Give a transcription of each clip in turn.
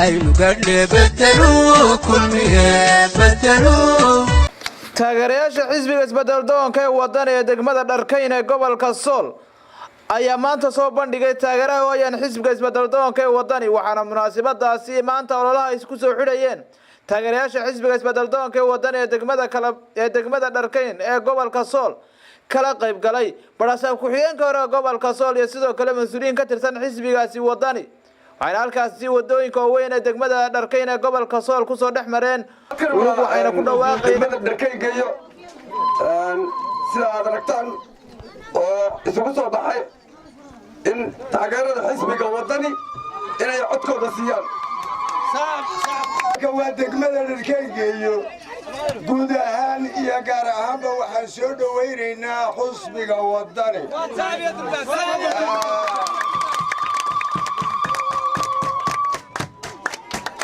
أي نقدر بدلوا كل مية بدلوا taageerayaasha xisbiga isbeddeldoonka ee waddan ee degmada Dharkayn ee gobolka Sool ayaa maanta soo bandhigay taageeraha hooyan xisbiga isbeddeldoonka ee waddani waxaana munaasabadaasi maanta ololaha isku soo xidhayeen taageerayaasha xisbiga isbeddeldoonka ee waddani ee degmada Dharkayn ee gobolka Sool kala qayb galay barasaab ku-xigeenka hore gobolka Sool iyo sidoo kale mas'uuliyiin ka tirsan xisbigaasi waddani waxayna halkaasi wadooyinka weyn ee degmada Dharkayn ee gobolka Sool ku soo dhaxmareen waxayna ku dhawaaqeen Dharkayn iyo sida aad aragtaan oo isugu soo baxay in taageerada xisbiga waddani inay codkooda siiyaan waa degmada Dharkayn iyo guud ahaan iyo gaar ahaanba waxaan soo dhaweynaynaa xisbiga waddani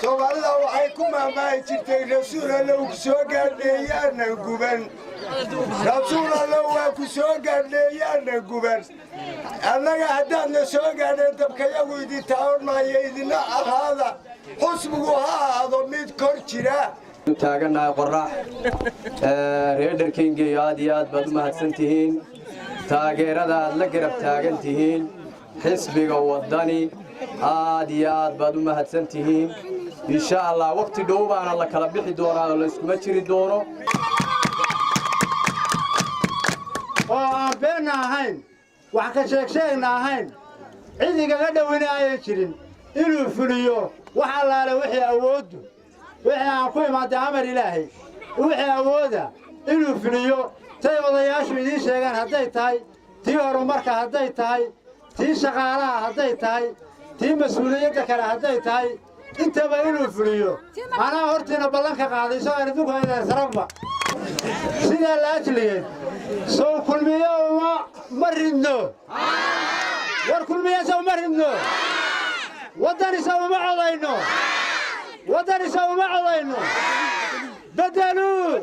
Soomaalida waxay ku maamaahi jirtay rasuul Allah ku soo gaadheeyana guban rasuul Allah waa ku soo gaadheeyana guban annaga haddaadna soo gaadheen dabkayagu idin taawanayo idina ahaada xusbigu ha ahaado mid kor jira taaganahay qorrax reer Dharkayn aad iyo aad baad u mahadsantihiin taageerada aad la garab taagan tihiin xisbiga waddani aad iyo aad baad u mahadsantihiin إن شاء الله وقت دوبنا الله كلا بيحي دونا ولا يسكب تشري دونا. بيننا هين وحكشكشنا هين عندي قاعدة وين عايشين إلو فليو وحلا وحي أود وحي أقوي ما تعمر إلهي وحي أوده إلو فليو تي وضياش بدي شيء هداي تاي تي ورمرك هداي تاي تي شغالة هداي تاي تي مسؤوليتك هداي تاي انت بقينو فليو انا هورتينا بلانكا قاديسو ان دوغ هيدا سرقبا سيدا لاجليين سو كلميو ما مرينو ور كلميو سو مرينو وداني سو ما عدينو وداني سو ما عدينو بدلوا